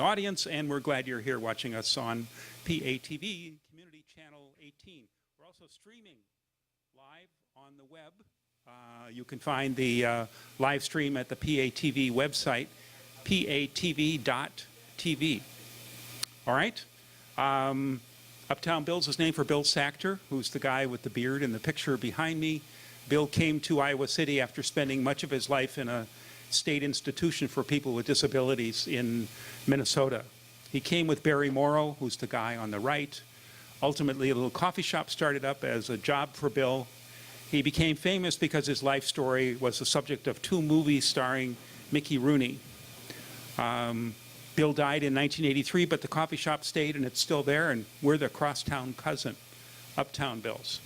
audience, and we're glad you're here watching us on PATV, Community Channel 18. We're also streaming live on the web. You can find the live stream at the PATV website, patv.tv. All right? Uptown Bill's his name for Bill Sachter, who's the guy with the beard in the picture behind me. Bill came to Iowa City after spending much of his life in a state institution for people with disabilities in Minnesota. He came with Barry Morrow, who's the guy on the right. Ultimately, a little coffee shop started up as a job for Bill. He became famous because his life story was the subject of 2 movies starring Mickey Rooney. Bill died in 1983, but the coffee shop stayed, and it's still there, and we're the crosstown cousin, Uptown Bills.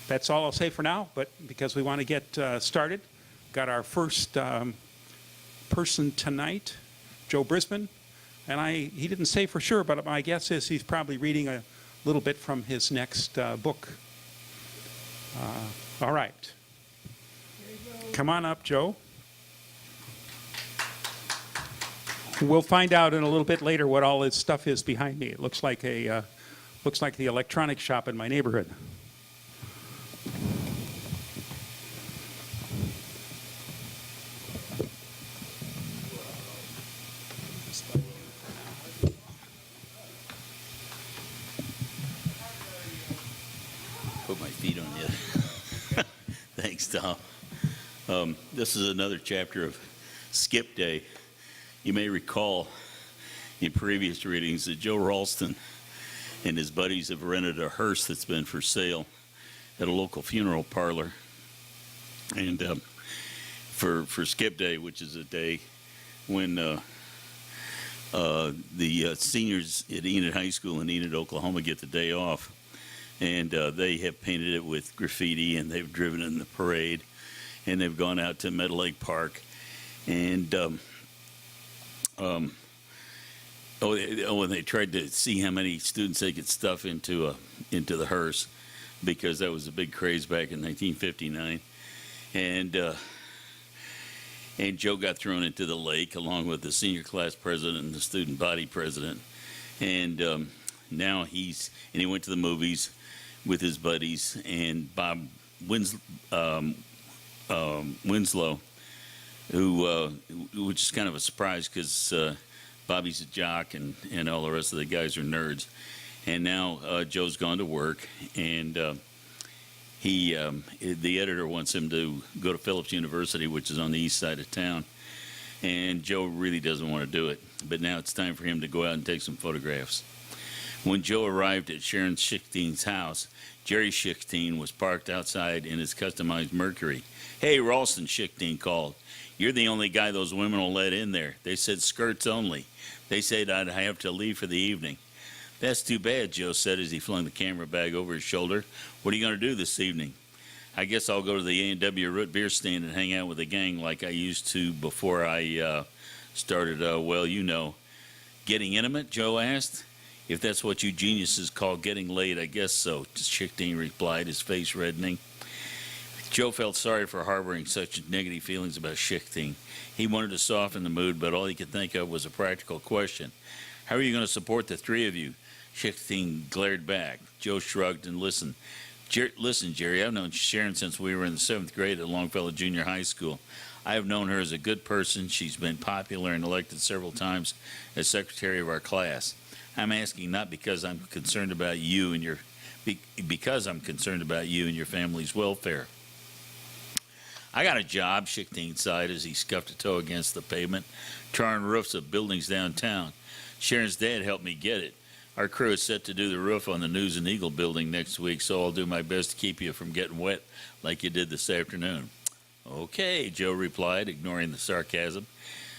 That's all I'll say for now, but because we want to get started, got our first person tonight, Joe Brisbane, and he didn't say for sure, but my guess is he's probably reading a little bit from his next book. All right. Come on up, Joe. We'll find out in a little bit later what all this stuff is behind me. It looks like the electronics shop in my neighborhood. Put my feet on you. Thanks, Tom. This is another chapter of Skip Day. You may recall in previous readings that Joe Ralston and his buddies have rented a hearse that's been for sale at a local funeral parlor. And for Skip Day, which is a day when the seniors at Enid High School in Enid, Oklahoma get the day off. And they have painted it with graffiti, and they've driven in the parade, and they've gone out to Meadow Lake Park. And and they tried to see how many students they could stuff into the hearse, because that was a big craze back in 1959. And Joe got thrown into the lake along with the senior class president and the student body president. And now he went to the movies with his buddies, and Bob Winslow, which is kind of a surprise because Bobby's a jock and all the rest of the guys are nerds. And now Joe's gone to work, and the editor wants him to go to Phillips University, which is on the east side of town. And Joe really doesn't want to do it, but now it's time for him to go out and take some photographs. When Joe arrived at Sharon Schichtein's house, Jerry Schichtine was parked outside in his customized Mercury. "Hey, Ralston," Schichtine called. "You're the only guy those women will let in there. They said skirts only. They said I'd have to leave for the evening." "That's too bad," Joe said as he flung the camera bag over his shoulder. "What are you going to do this evening?" "I guess I'll go to the A&W Root Beer stand and hang out with the gang like I used to before I started, well, you know." "Getting intimate?" Joe asked. "If that's what you geniuses call getting laid, I guess so," Schichtine replied, his face reddening. Joe felt sorry for harboring such negative feelings about Schichtine. He wanted to soften the mood, but all he could think of was a practical question. "How are you going to support the 3 of you?" Schichtine glared back. Joe shrugged and listened. "Listen, Jerry, I've known Sharon since we were in the 7th grade at Longfellow Junior High School. I have known her as a good person. She's been popular and elected several times as secretary of our class. I'm asking not because I'm concerned about you and your family's welfare." "I got a job," Schichtine sighed as he scuffed a toe against the pavement, "tarring roofs of buildings downtown. Sharon's dad helped me get it. Our crew is set to do the roof on the News and Eagle building next week, so I'll do my best to keep you from getting wet like you did this afternoon." "Okay," Joe replied, ignoring the sarcasm.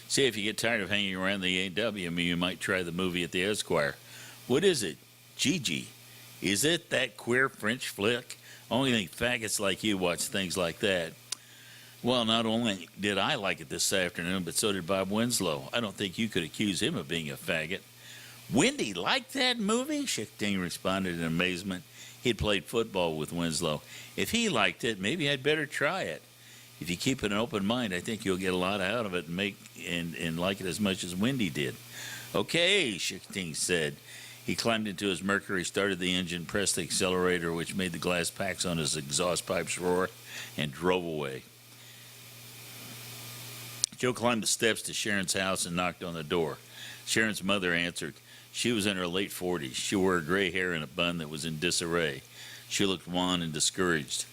"See, if you get tired of hanging around the A&W, you might try the movie at the Esquire." "What is it?" "Gigi." "Is it that queer French flick? Only think faggots like you watch things like that." "Well, not only did I like it this afternoon, but so did Bob Winslow. I don't think you could accuse him of being a faggot." "Wendy liked that movie?" Schichtine responded in amazement. He'd played football with Winslow. "If he liked it, maybe I'd better try it." If you keep an open mind, I think you'll get a lot out of it and like it as much as Wendy did. Okay, Schichting said. He climbed into his Mercury, started the engine, pressed the accelerator, which made the glass packs on his exhaust pipes roar, and drove away. Joe climbed the steps to Sharon's house and knocked on the door. Sharon's mother answered. She was in her late 40s. She wore gray hair in a bun that was in disarray. She looked wan and discouraged.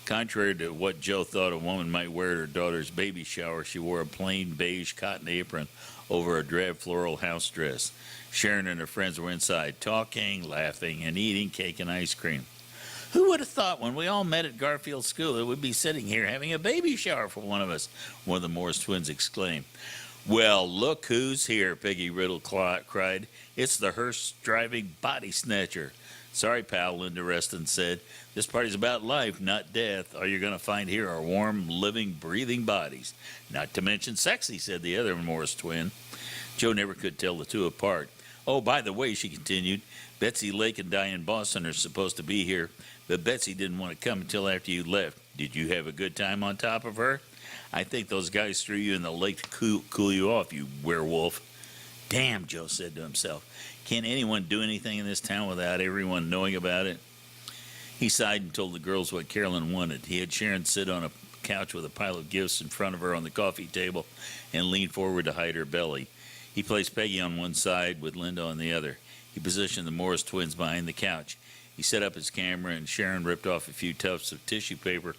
Contrary to what Joe thought a woman might wear at her daughter's baby shower, she wore a plain beige cotton apron over a drab floral house dress. Sharon and her friends were inside, talking, laughing, and eating cake and ice cream. Who would have thought when we all met at Garfield School that we'd be sitting here having a baby shower for one of us? One of the Morris twins exclaimed. Well, look who's here, Peggy Riddle cried. It's the hearse-driving body snatcher. Sorry, pal, Linda Reston said. This party's about life, not death. All you're going to find here are warm, living, breathing bodies. Not to mention sexy, said the other Morris twin. Joe never could tell the two apart. Oh, by the way, she continued, Betsy Lake and Diane Boston are supposed to be here, but Betsy didn't want to come until after you left. Did you have a good time on top of her? I think those guys threw you in the lake to cool you off, you werewolf. Damn, Joe said to himself. Can't anyone do anything in this town without everyone knowing about it? He sighed and told the girls what Carolyn wanted. He had Sharon sit on a couch with a pile of gifts in front of her on the coffee table and lean forward to hide her belly. He placed Peggy on one side with Linda on the other. He positioned the Morris twins behind the couch. He set up his camera, and Sharon ripped off a few tufts of tissue paper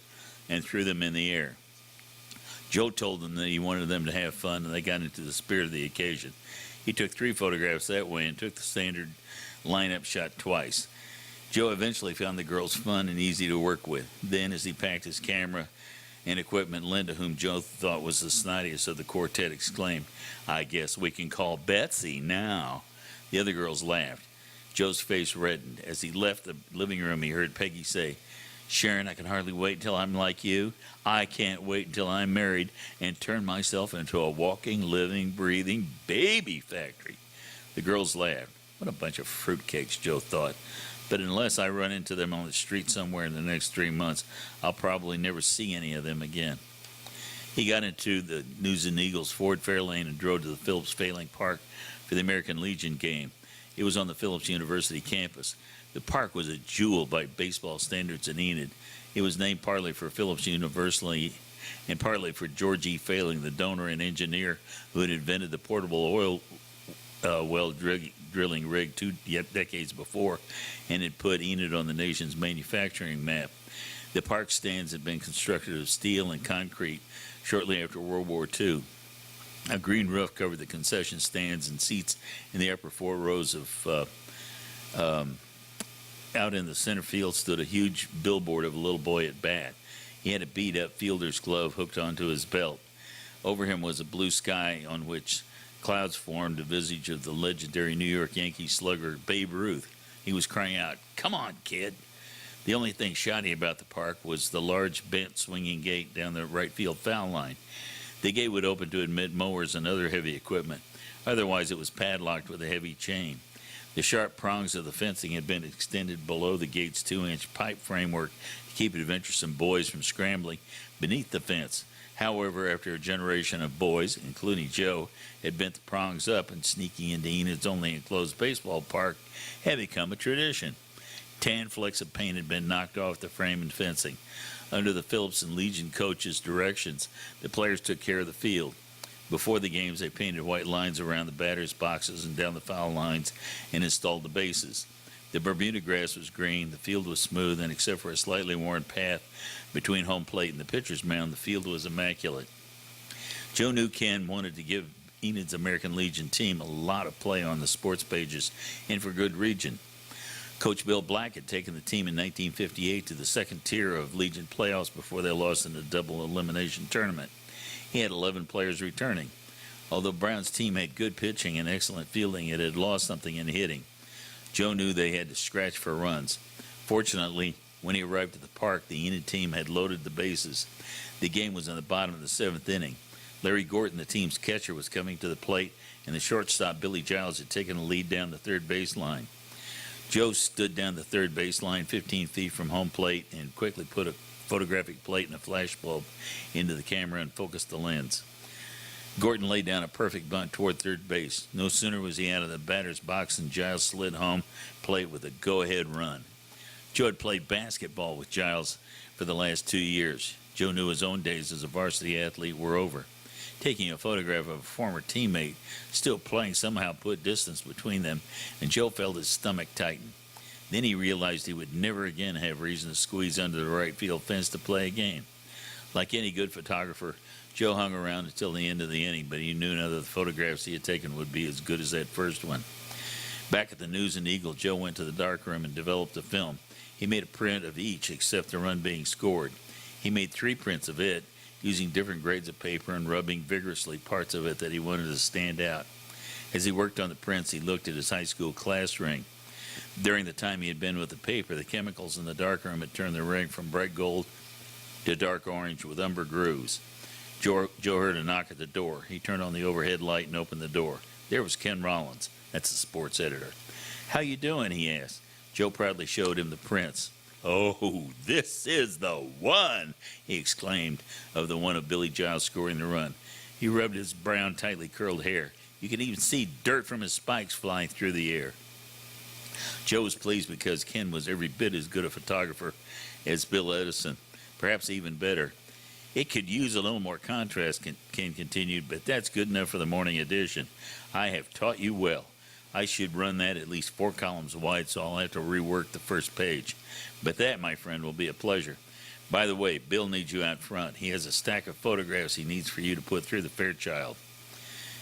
and threw them in the air. Joe told them that he wanted them to have fun, and they got into the spirit of the occasion. He took 3 photographs that way and took the standard lineup shot twice. Joe eventually found the girls fun and easy to work with. Then, as he packed his camera and equipment, Linda, whom Joe thought was the snottiest of the quartet, exclaimed, I guess we can call Betsy now. The other girls laughed. Joe's face reddened. As he left the living room, he heard Peggy say, Sharon, I can hardly wait until I'm like you. I can't wait until I'm married and turn myself into a walking, living, breathing baby factory. The girls laughed. What a bunch of fruitcakes, Joe thought. But unless I run into them on the street somewhere in the next 3 months, I'll probably never see any of them again. He got into the News and Eagles Ford Fairlane and drove to the Phillips Failing Park for the American Legion game. It was on the Phillips University campus. The park was a jewel by baseball standards in Enid. It was named partly for Phillips University and partly for George E. Failing, the donor and engineer who had invented the portable oil well drilling rig 2 decades before and had put Enid on the nation's manufacturing map. The park stands had been constructed of steel and concrete shortly after World War II. A green roof covered the concession stands and seats in the upper 4 rows of out in the center field stood a huge billboard of a little boy at bat. He had a beat-up fielder's glove hooked onto his belt. Over him was a blue sky on which clouds formed a visage of the legendary New York Yankee slugger Babe Ruth. He was crying out, "Come on, kid." The only thing shoddy about the park was the large bent swinging gate down the right field foul line. The gate would open to admit mowers and other heavy equipment. Otherwise, it was padlocked with a heavy chain. The sharp prongs of the fencing had been extended below the gate's 2-inch pipe framework to keep adventuresome boys from scrambling beneath the fence. However, after a generation of boys, including Joe, had bent the prongs up and sneaking into Enid's only enclosed baseball park had become a tradition. 10 flecks of paint had been knocked off the frame and fencing. Under the Phillips and Legion coaches' directions, the players took care of the field. Before the games, they painted white lines around the batters' boxes and down the foul lines and installed the bases. The Bermuda grass was green, the field was smooth, and except for a slightly worn path between home plate and the pitcher's mound, the field was immaculate. Joe knew Ken wanted to give Enid's American Legion team a lot of play on the sports pages, and for good reason. Coach Bill Black had taken the team in 1958 to the second tier of Legion playoffs before they lost in the double elimination tournament. He had 11 players returning. Although Brown's team had good pitching and excellent fielding, it had lost something in hitting. Joe knew they had to scratch for runs. Fortunately, when he arrived at the park, the Enid team had loaded the bases. The game was in the bottom of the 7th inning. Larry Gorton, the team's catcher, was coming to the plate, and the shortstop, Billy Giles, had taken the lead down the third baseline. Joe stood down the third baseline 15 feet from home plate and quickly put a photographic plate and a flash bulb into the camera and focused the lens. Gordon laid down a perfect bunt toward third base. No sooner was he out of the batter's box than Giles slid home plate with a go-ahead run. Joe had played basketball with Giles for the last 2 years. Joe knew his own days as a varsity athlete were over. Taking a photograph of a former teammate still playing somehow put distance between them, and Joe felt his stomach tighten. Then he realized he would never again have reason to squeeze under the right field fence to play a game. Like any good photographer, Joe hung around until the end of the inning, but he knew none of the photographs he had taken would be as good as that first one. Back at the News and Eagle, Joe went to the darkroom and developed a film. He made a print of each except the run being scored. He made 3 prints of it, using different grades of paper and rubbing vigorously parts of it that he wanted to stand out. As he worked on the prints, he looked at his high school class ring. During the time he had been with the paper, the chemicals in the darkroom had turned the ring from bright gold to dark orange with umber grooves. Joe heard a knock at the door. He turned on the overhead light and opened the door. There was Ken Rollins. That's the sports editor. "How you doing?" he asked. Joe proudly showed him the prints. "Oh, this is the one!" he exclaimed, of the one of Billy Giles scoring the run. He rubbed his brown, tightly curled hair. You could even see dirt from his spikes flying through the air. Joe was pleased because Ken was every bit as good a photographer as Bill Edison, perhaps even better. "It could use a little more contrast," Ken continued, "but that's good enough for the morning edition. I have taught you well. I should run that at least 4 columns wide, so I'll have to rework the first page. But that, my friend, will be a pleasure. By the way, Bill needs you out front. He has a stack of photographs he needs for you to put through the Fairchild."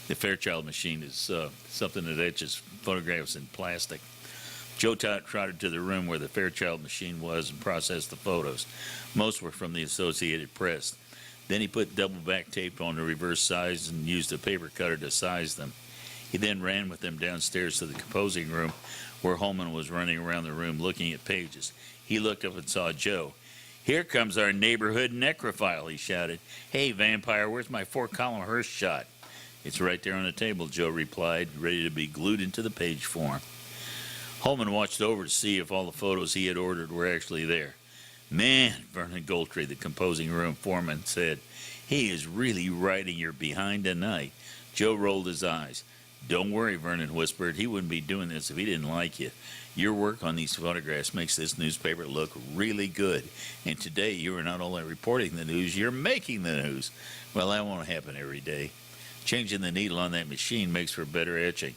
The Fairchild machine is something that etches photographs in plastic. Joe trotted to the room where the Fairchild machine was and processed the photos. Most were from the Associated Press. Then he put double-back tape on the reverse sides and used a paper cutter to size them. He then ran with them downstairs to the composing room, where Holman was running around the room looking at pages. He looked up and saw Joe. "Here comes our neighborhood necrophile," he shouted. "Hey, vampire, where's my 4-column Hearst shot?" "It's right there on the table," Joe replied, ready to be glued into the page form. Holman watched over to see if all the photos he had ordered were actually there. "Man," Vernon Goldtree, the composing room foreman, said, "he is really riding your behind tonight." Joe rolled his eyes. "Don't worry," Vernon whispered. "He wouldn't be doing this if he didn't like you. Your work on these photographs makes this newspaper look really good. And today you are not only reporting the news, you're making the news." "Well, that won't happen every day. Changing the needle on that machine makes for better etching."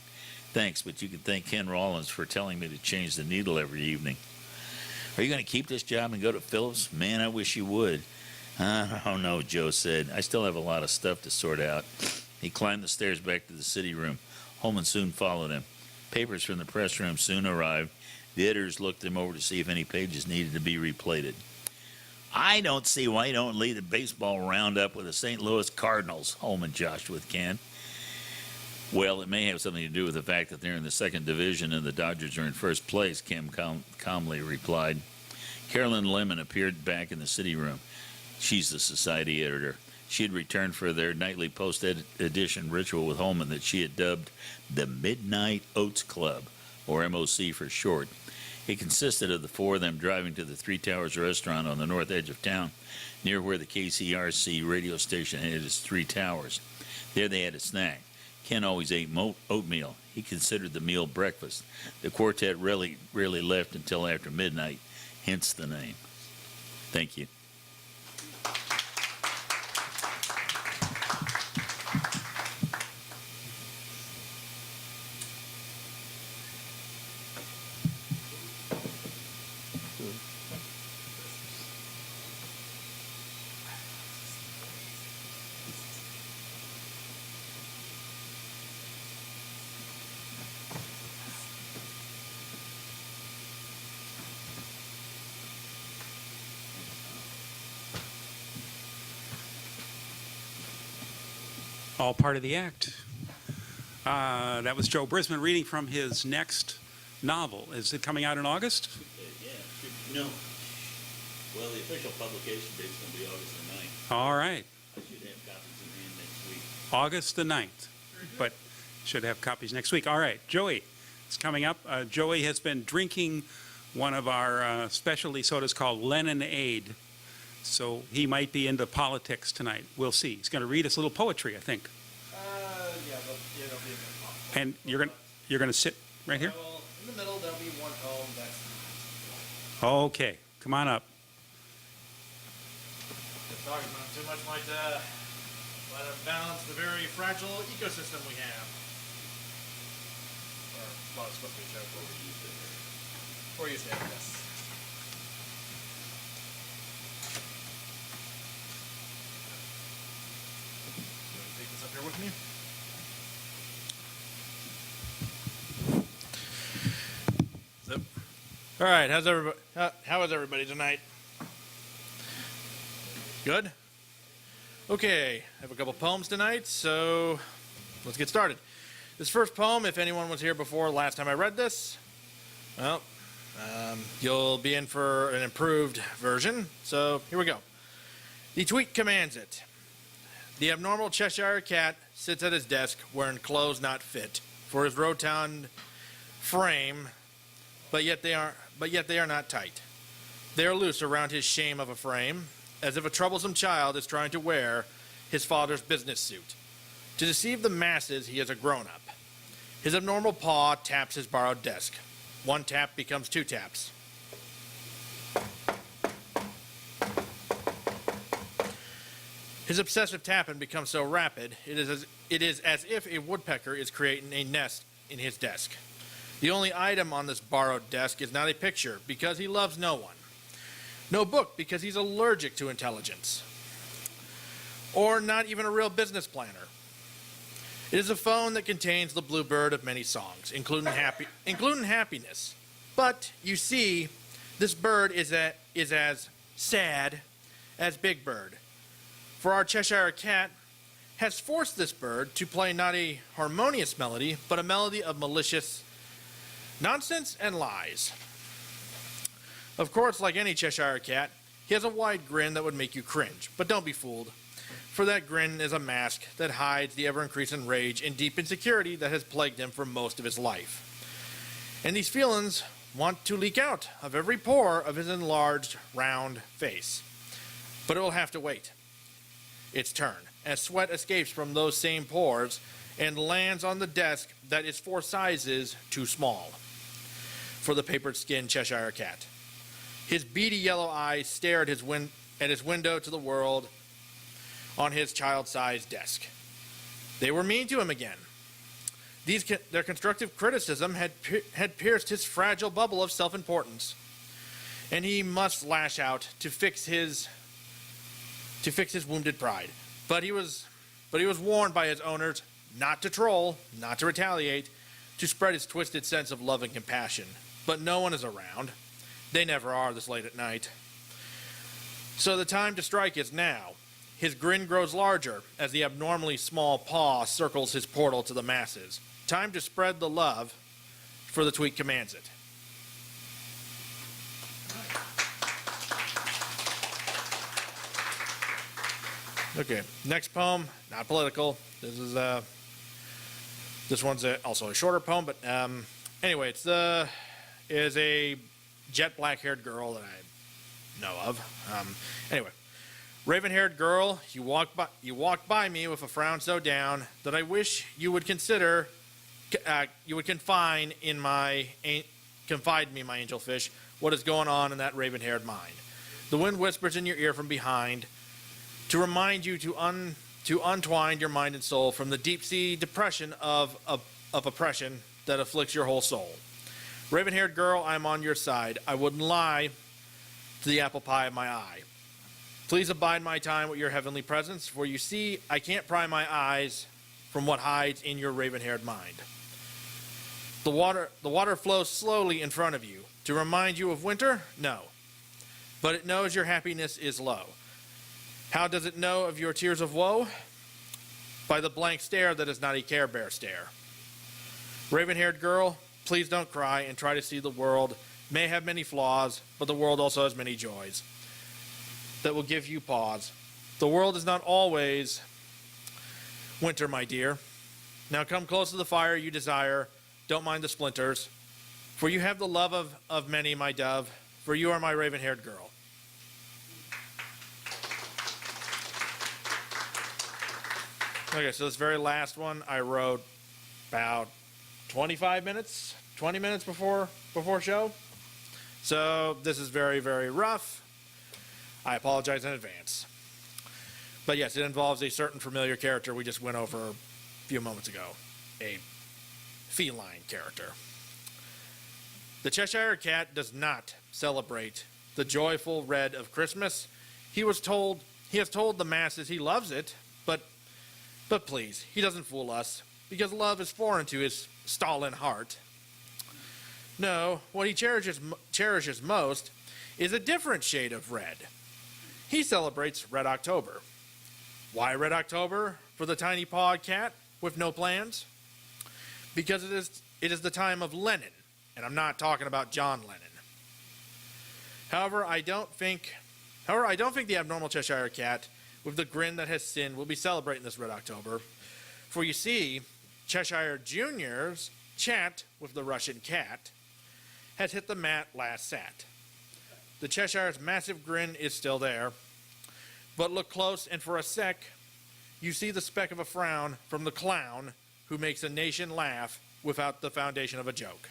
"Thanks, but you can thank Ken Rollins for telling me to change the needle every evening." "Are you going to keep this job and go to Phillips?" "Man, I wish you would." "I don't know," Joe said. "I still have a lot of stuff to sort out." He climbed the stairs back to the city room. Holman soon followed him. Papers from the press room soon arrived. The editors looked them over to see if any pages needed to be replated. "I don't see why you don't lead the baseball roundup with the St. Louis Cardinals," Holman joshed with Ken. "Well, it may have something to do with the fact that they're in the 2nd division and the Dodgers are in first place," Ken calmly replied. Carolyn Lemon appeared back in the city room. She's the society editor. She had returned for their nightly post-edition ritual with Holman that she had dubbed the Midnight Oats Club, or MOC for short. It consisted of the 4 of them driving to the Three Towers restaurant on the north edge of town, near where the KCRC radio station had its 3 towers. There they had a snack. Ken always ate oatmeal. He considered the meal breakfast. The quartet rarely left until after midnight, hence the name. Thank you. All part of the act. That was Joe Brisman reading from his next novel. Is it coming out in August? No. Well, the official publication date is going to be August the 9th. All right. I should have copies in hand next week. August the 9th. But should have copies next week. All right. Joey is coming up. Joey has been drinking one of our specialty sodas called Lemonade So he might be into politics tonight. We'll see. He's going to read us a little poetry, I think. Yeah, it'll be a bit possible. And you're going to sit right here? Well, in the middle, there'll be one poem that's Okay, come on up. talking about too much might let unbalance the very fragile ecosystem we have. Or, well, it's supposed to be a joke where we used it. Or used it, yes. Take this up here with me. So, all right, how's everybody? How is everybody tonight? Good? Okay, I have a couple poems tonight, so let's get started. This first poem, if anyone was here before last time I read this, well, you'll be in for an improved version, so here we go. The tweet commands it. The abnormal Cheshire cat sits at his desk wearing clothes not fit for his rotund frame, but yet they are not tight. They are loose around his shame of a frame, as if a troublesome child is trying to wear his father's business suit. To deceive the masses, he is a grown-up. His abnormal paw taps his borrowed desk. One tap becomes two taps. His obsessive tapping becomes so rapid, it is as if a woodpecker is creating a nest in his desk. The only item on this borrowed desk is not a picture, because he loves no one. No book, because he's allergic to intelligence. Or not even a real business planner. It is a phone that contains the bluebird of many songs, including happiness. But, you see, this bird is as sad as Big Bird. For our Cheshire cat has forced this bird to play not a harmonious melody, but a melody of malicious nonsense and lies. Of course, like any Cheshire cat, he has a wide grin that would make you cringe. But don't be fooled, for that grin is a mask that hides the ever-increasing rage and deep insecurity that has plagued him for most of his life. And these feelings want to leak out of every pore of his enlarged, round face. But it will have to wait its turn, as sweat escapes from those same pores and lands on the desk that is 4 sizes too small for the papered-skinned Cheshire cat. His beady yellow eyes stare at his window to the world on his child-sized desk. They were mean to him again. Their constructive criticism had pierced his fragile bubble of self-importance, and he must lash out to fix his wounded pride. But he was warned by his owners not to troll, not to retaliate, to spread his twisted sense of love and compassion. But no one is around. They never are this late at night. So the time to strike is now. His grin grows larger as the abnormally small paw circles his portal to the masses. Time to spread the love, for the tweet commands it. Okay, next poem, not political. This one's also a shorter poem, but anyway, is a jet black-haired girl that I know of. Anyway, raven-haired girl, you walked by me with a frown so down that I wish you would consider, you would confide me, my angelfish, what is going on in that raven-haired mind. The wind whispers in your ear from behind to remind you to untwine your mind and soul from the deep-sea depression of oppression that afflicts your whole soul. Raven-haired girl, I'm on your side. I wouldn't lie to the apple pie of my eye. Please abide my time with your heavenly presence, for you see, I can't pry my eyes from what hides in your raven-haired mind. The water flows slowly in front of you. To remind you of winter? No. But it knows your happiness is low. How does it know of your tears of woe? By the blank stare that is not a Care Bear stare. Raven-haired girl, please don't cry and try to see the world may have many flaws, but the world also has many joys that will give you pause. The world is not always winter, my dear. Now come close to the fire you desire. Don't mind the splinters, for you have the love of many, my dove, for you are my raven-haired girl. Okay, so this very last one I wrote about 20 minutes before show. So this is very, very rough. I apologize in advance. But yes, it involves a certain familiar character we just went over a few moments ago. A feline character. The Cheshire Cat does not celebrate the joyful red of Christmas. He has told the masses he loves it, but please, he doesn't fool us, because love is foreign to his Stalin heart. No, what he cherishes most is a different shade of red. He celebrates Red October. Why Red October for the tiny pawed cat with no plans? Because it is the time of Lenin, and I'm not talking about John Lennon. However, I don't think the abnormal Cheshire Cat with the grin that has sinned will be celebrating this Red October. For you see, Cheshire Jr.'s chat with the Russian cat has hit the mat last sat. The Cheshire's massive grin is still there, but look close and for a sec, you see the speck of a frown from the clown who makes a nation laugh without the foundation of a joke.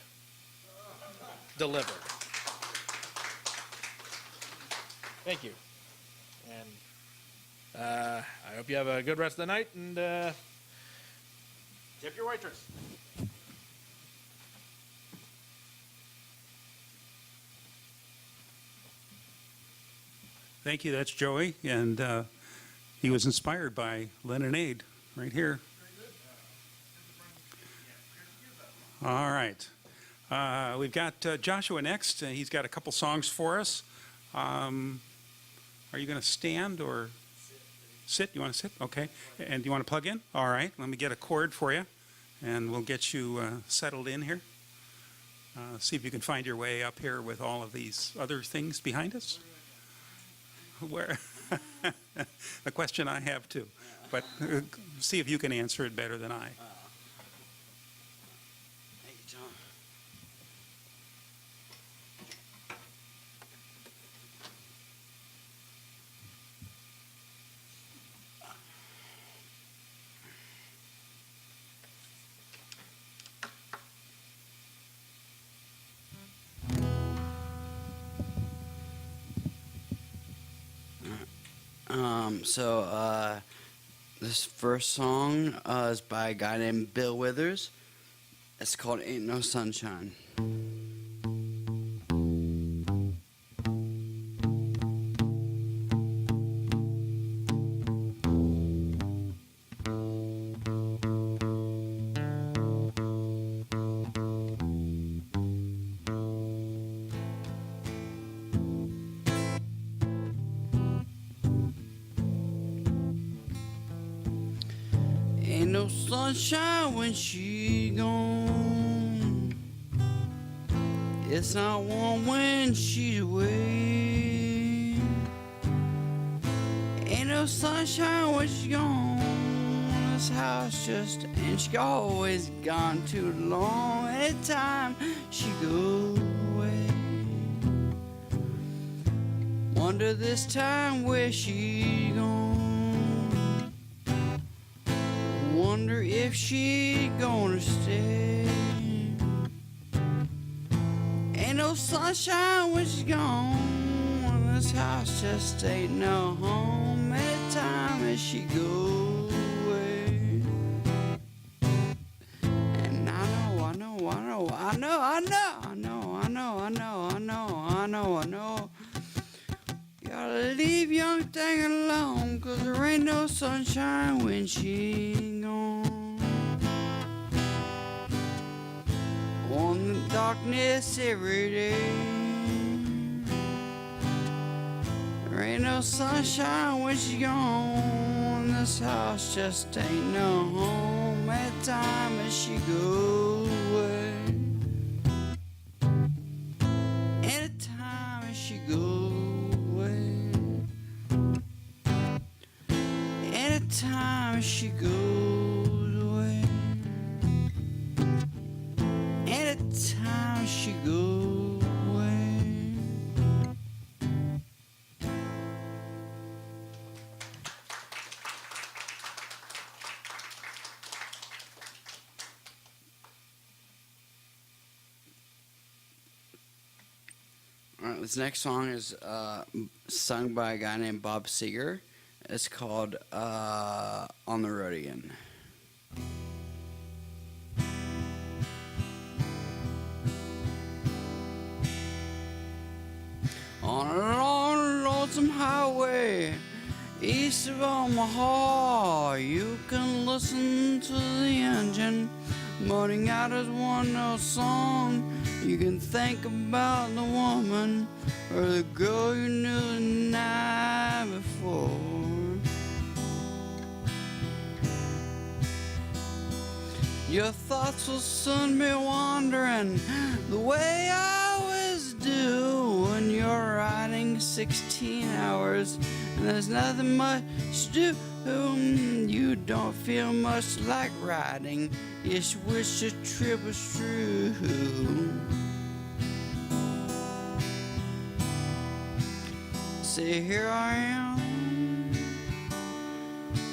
Delivered. Thank you. And I hope you have a good rest of the night, and tip your waitress. Thank you. That's Joey, and he was inspired by Lemonade right here. All right. We've got Joshua next. He's got a couple songs for us. Are you going to stand or sit? You want to sit? Okay. And do you want to plug in? All right. Let me get a cord for you, and we'll get you settled in here. See if you can find your way up here with all of these other things behind us. Where? The question I have too, but see if you can answer it better than I. Thank you, John. This first song is by a guy named Bill Withers. It's called Ain't No Sunshine. Ain't no sunshine when she gone. It's not warm when she's away. Ain't no sunshine when she's gone. This house just and she always gone too long. Anytime she goes away, wonder this time where she gone. Wonder if she gonna stay. Ain't no sunshine when she's gone. This house just ain't no home. Anytime as she goes away. And I know. Gotta leave young thing alone, 'cause there ain't no sunshine when she gone. On the darkness every day. There ain't no sunshine when she gone. This house just ain't no home. At time as she goes away. Anytime as she goes. Anytime she goes away. Anytime she goes away. This next song is sung by a guy named Bob Seger. It's called On the Road Again. On a long, lonesome highway east of Omaha, you can listen to the engine moaning out his one note song. You can think about the woman or the girl you knew the night before. Your thoughts will soon be wandering the way I always do when you're riding 16 hours and there's nothing much to do. You don't feel much like riding. You just wish the trip was true. Say, here I am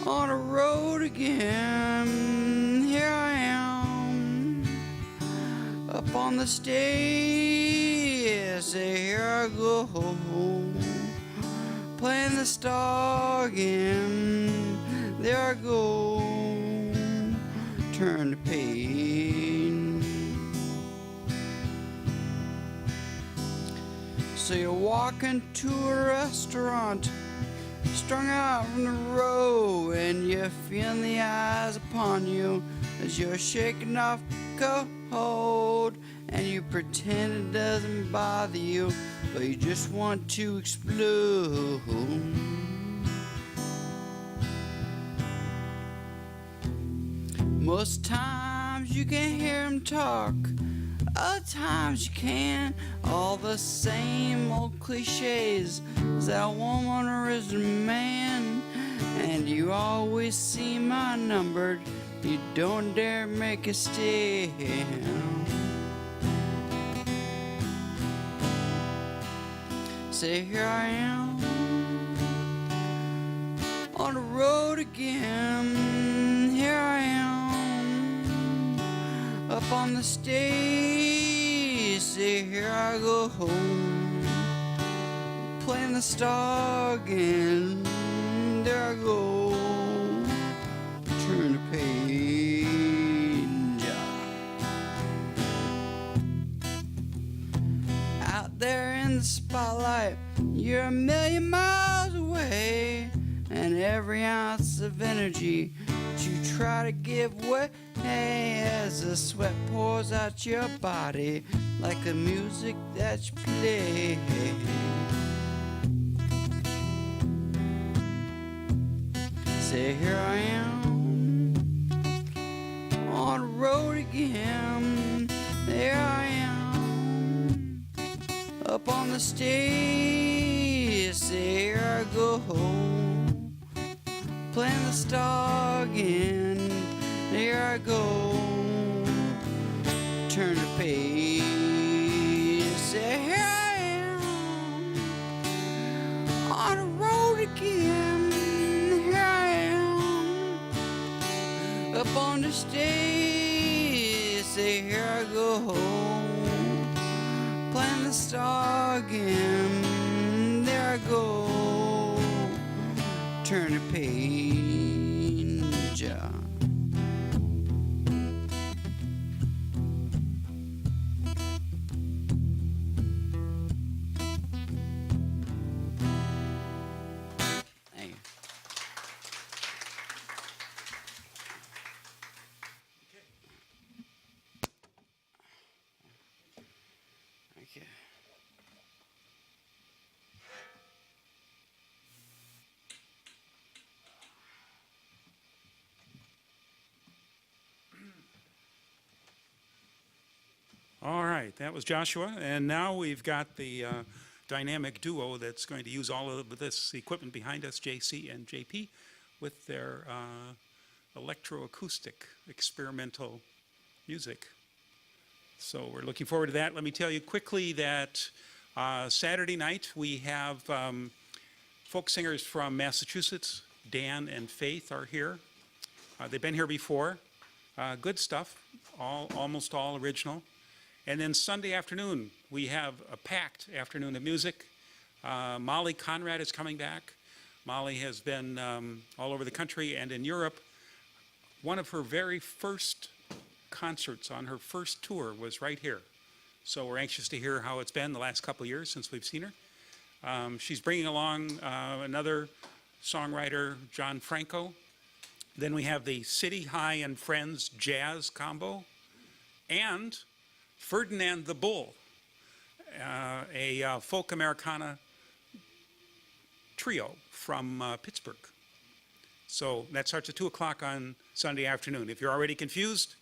on the road again. Here I am up on the stage. Say, here I go, playing the star again. There I go, turn the page. So you walk into a restaurant, strung out from the road, and you feel the eyes upon you as you're shaking off cold, and you pretend it doesn't bother you, but you just want to explode. Most times you can hear him talk, other times you can. All the same old cliches. Is that woman or is it a man? And you always seem outnumbered. You don't dare make a stand. Say, here I am on the road again. Here I am up on the stage. Say, here I go home, playing the star again. There I go, turn the page. Out there in the spotlight, you're a million miles away, and every ounce of energy that you try to give way as the sweat pours out your body like the music that you play. Say, here I am on the road again. There I am up on the stage. Say, here I go home, playing the star again. There I go, turn the page. Say, here I am on the road again. Here I am up on the stage. Say, here I go home, playing the star again. There I go, turn the page. Thank you. Okay. All right, that was Joshua, and now we've got the dynamic duo that's going to use all of this equipment behind us, JC and JP, with their electroacoustic experimental music. So we're looking forward to that. Let me tell you quickly that Saturday night we have folk singers from Massachusetts. Dan and Faith are here. They've been here before. Good stuff, almost all original. And then Sunday afternoon, we have a packed afternoon of music. Molly Conrad is coming back. Molly has been all over the country and in Europe. One of her very first concerts on her first tour was right here. So we're anxious to hear how it's been the last couple of years since we've seen her. She's bringing along another songwriter, John Franco. Then we have the City High and Friends Jazz Combo and Ferdinand the Bull, a folk Americana trio from Pittsburgh. So that starts at 2 o'clock on Sunday afternoon. If you're already confused,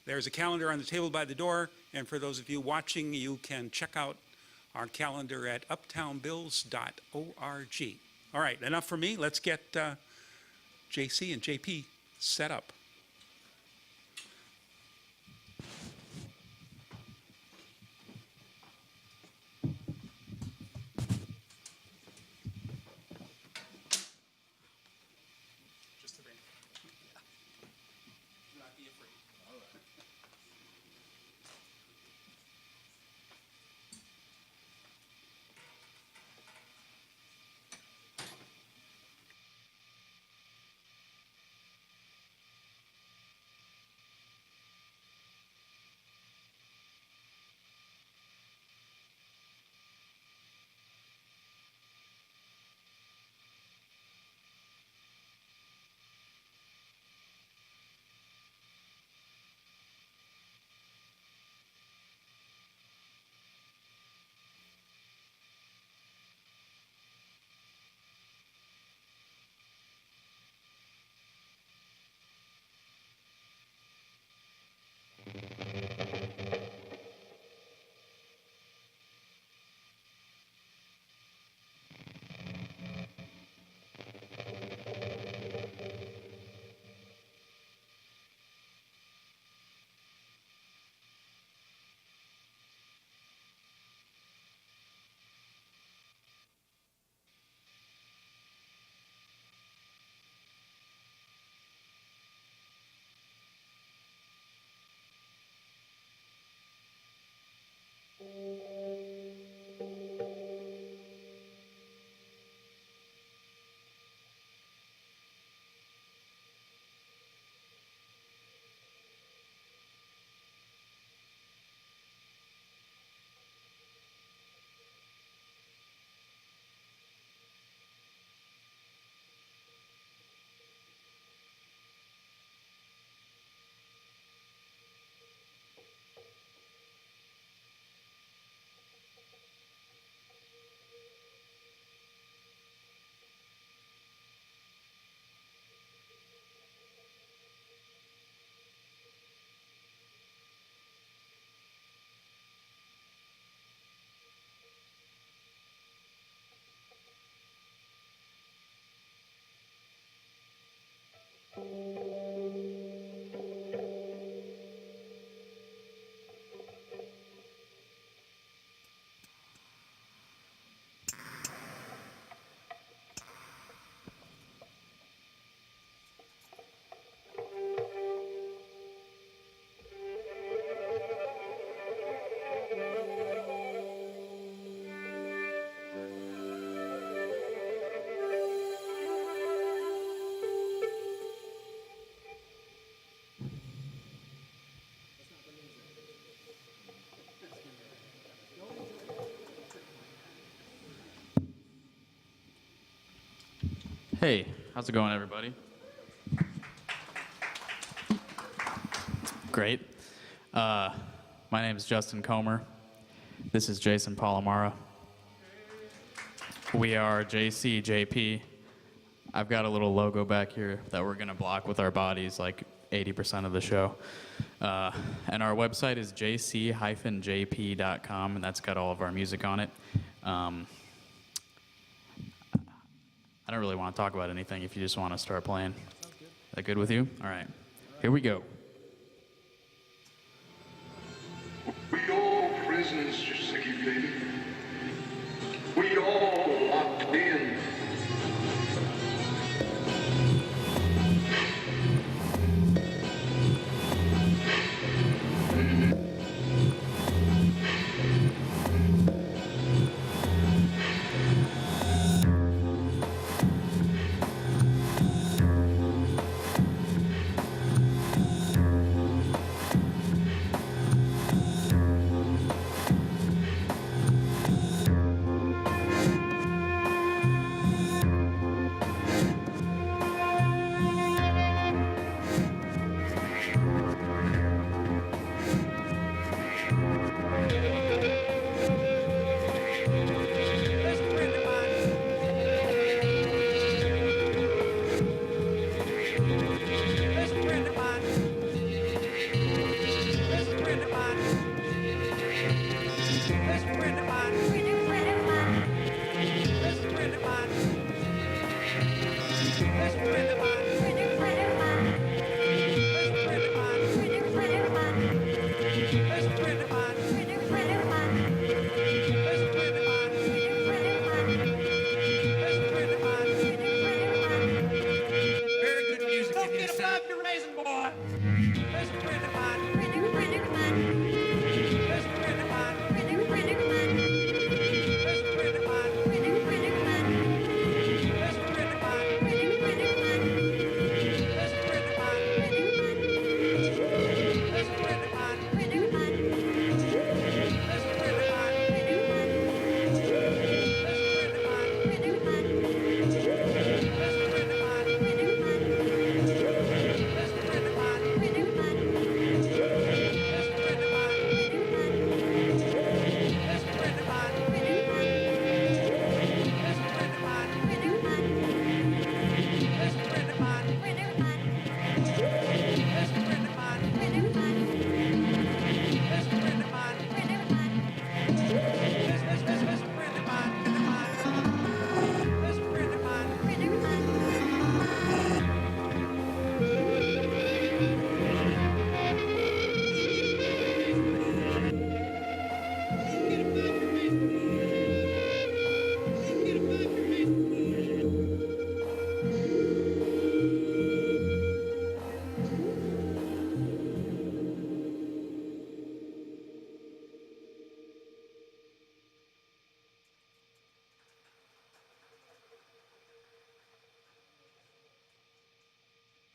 there's a calendar on the table by the door. And for those of you watching, you can check out our calendar at uptownbills.org. All right, enough for me. Let's get JC and JP set up. Just the band. Do not be afraid. All right. Hey, how's it going, everybody? Great. My name is Justin Comer. This is Jason Palomara. We are JCJP. I've got a little logo back here that we're going to block with our bodies like 80% of the show. And our website is jc-jp.com, and that's got all of our music on it. I don't really want to talk about anything if you just want to start playing. Is that good with you? All right. Here we go. We all prisoners, you sicky baby. We all locked in.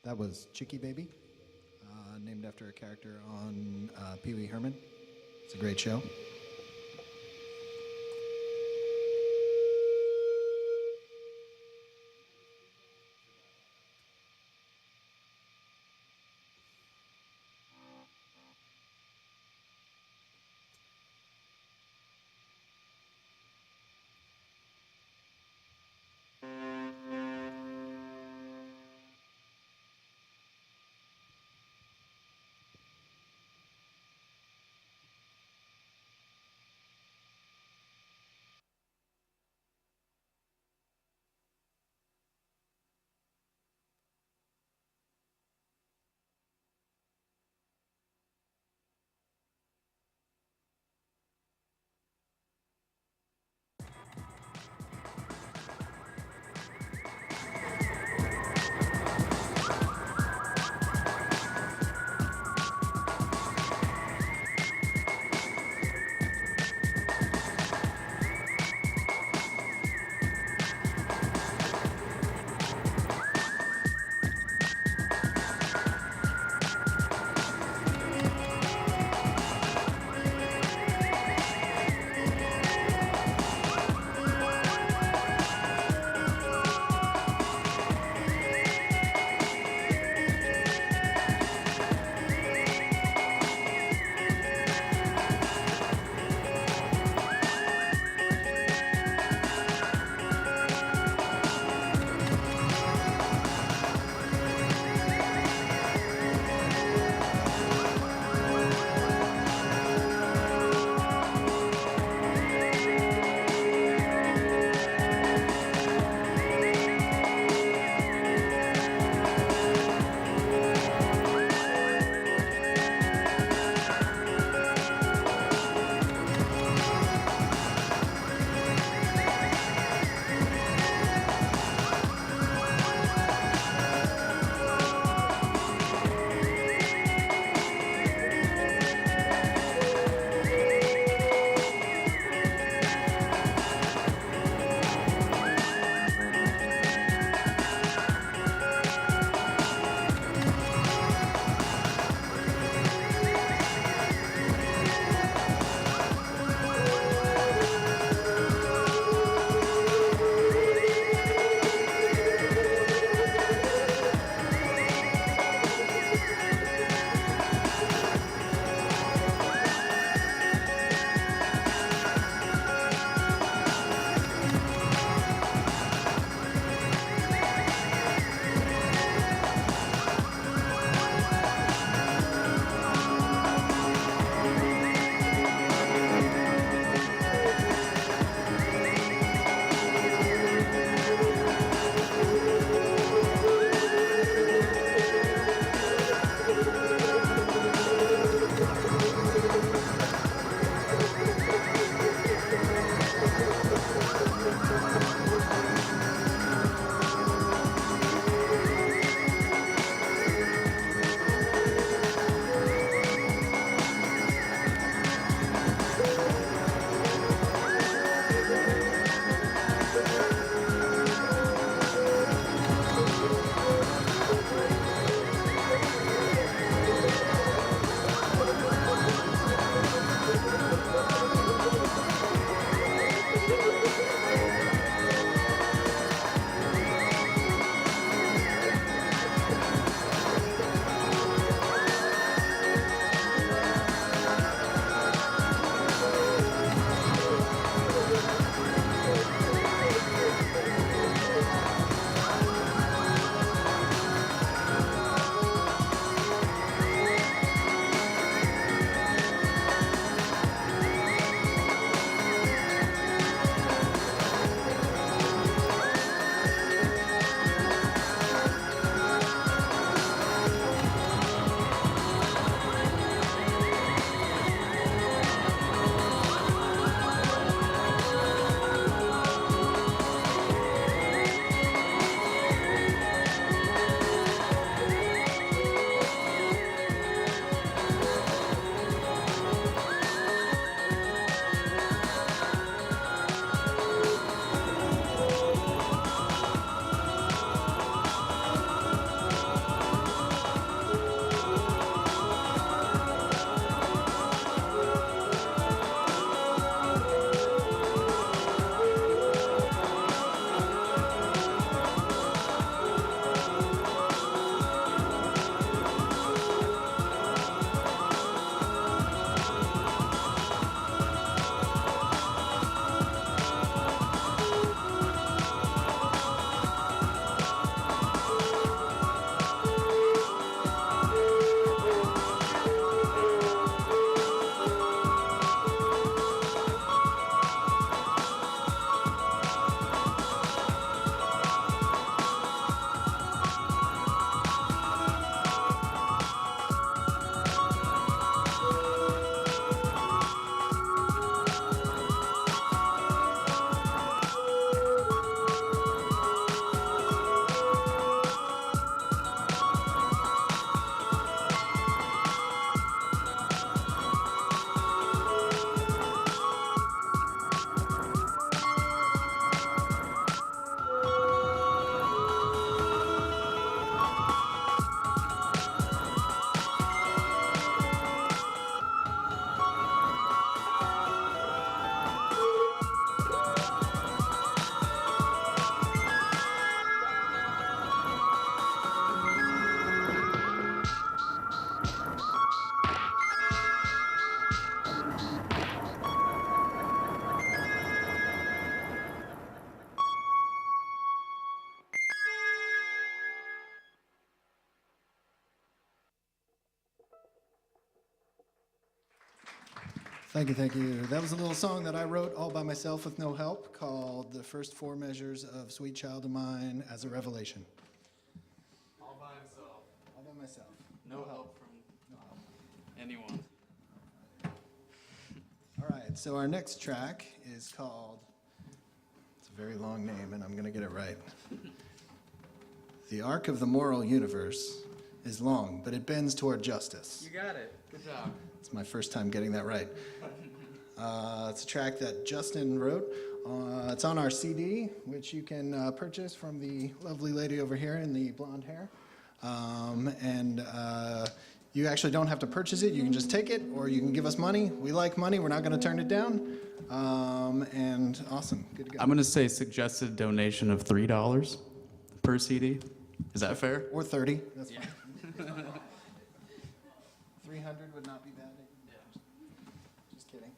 That was Chicky Baby, named after a character on Pee Wee Herman. It's a great show. Thank you, thank you. That was a little song that I wrote all by myself with no help called The First Four Measures of Sweet Child of Mine as a Revelation. All by himself. All by myself. No help from anyone. All right, so our next track is called, it's a very long name and I'm going to get it right. The arc of the moral universe is long, but it bends toward justice. You got it. Good job. It's my first time getting that right. It's a track that Justin wrote. It's on our CD, which you can purchase from the lovely lady over here in the blonde hair. You actually don't have to purchase it. You can just take it, or you can give us money. We like money. We're not going to turn it down. And awesome. Good to go. I'm going to say suggested donation of $3 per CD. Is that fair? Or 30. That's fine. 300 would not be bad. Just kidding.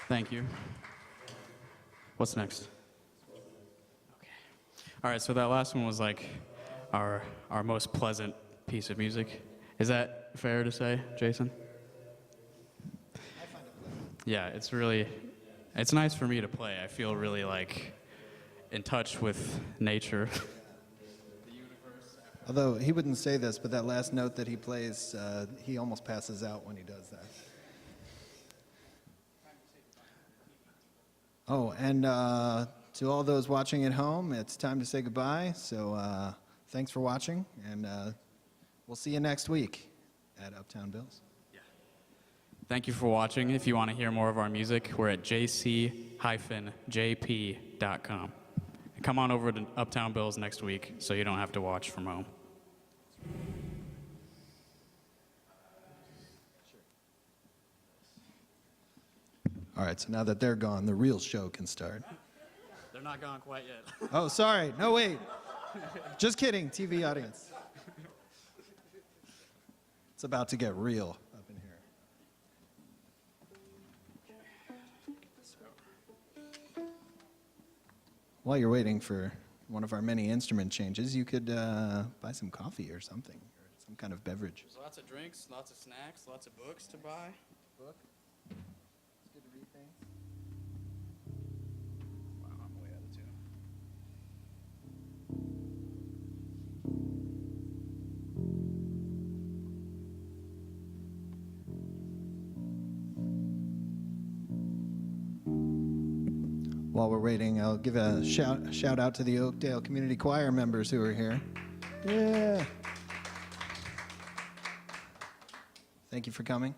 Thank you. What's next? Okay. All right, so that last one was like our most pleasant piece of music. Is that fair to say, Jason? Yeah, it's nice for me to play. I feel really like in touch with nature. Although he wouldn't say this, but that last note that he plays, he almost passes out when he does that. Oh, and to all those watching at home, it's time to say goodbye. So thanks for watching, and we'll see you next week at Uptown Bill's. Thank you for watching. If you want to hear more of our music, we're at jc-jp.com. And come on over to Uptown Bill's next week so you don't have to watch from home. All right, so now that they're gone, the real show can start. They're not gone quite yet. Oh, sorry. No, wait. Just kidding, TV audience. It's about to get real up in here. While you're waiting for one of our many instrument changes, you could buy some coffee or something, or some kind of beverage. There's lots of drinks, lots of snacks, lots of books to buy. Book? It's good to read things. Wow, I'm way out of tune. While we're waiting, I'll give a shout out to the Oakdale Community Choir members who are here. Yeah. Thank you for coming.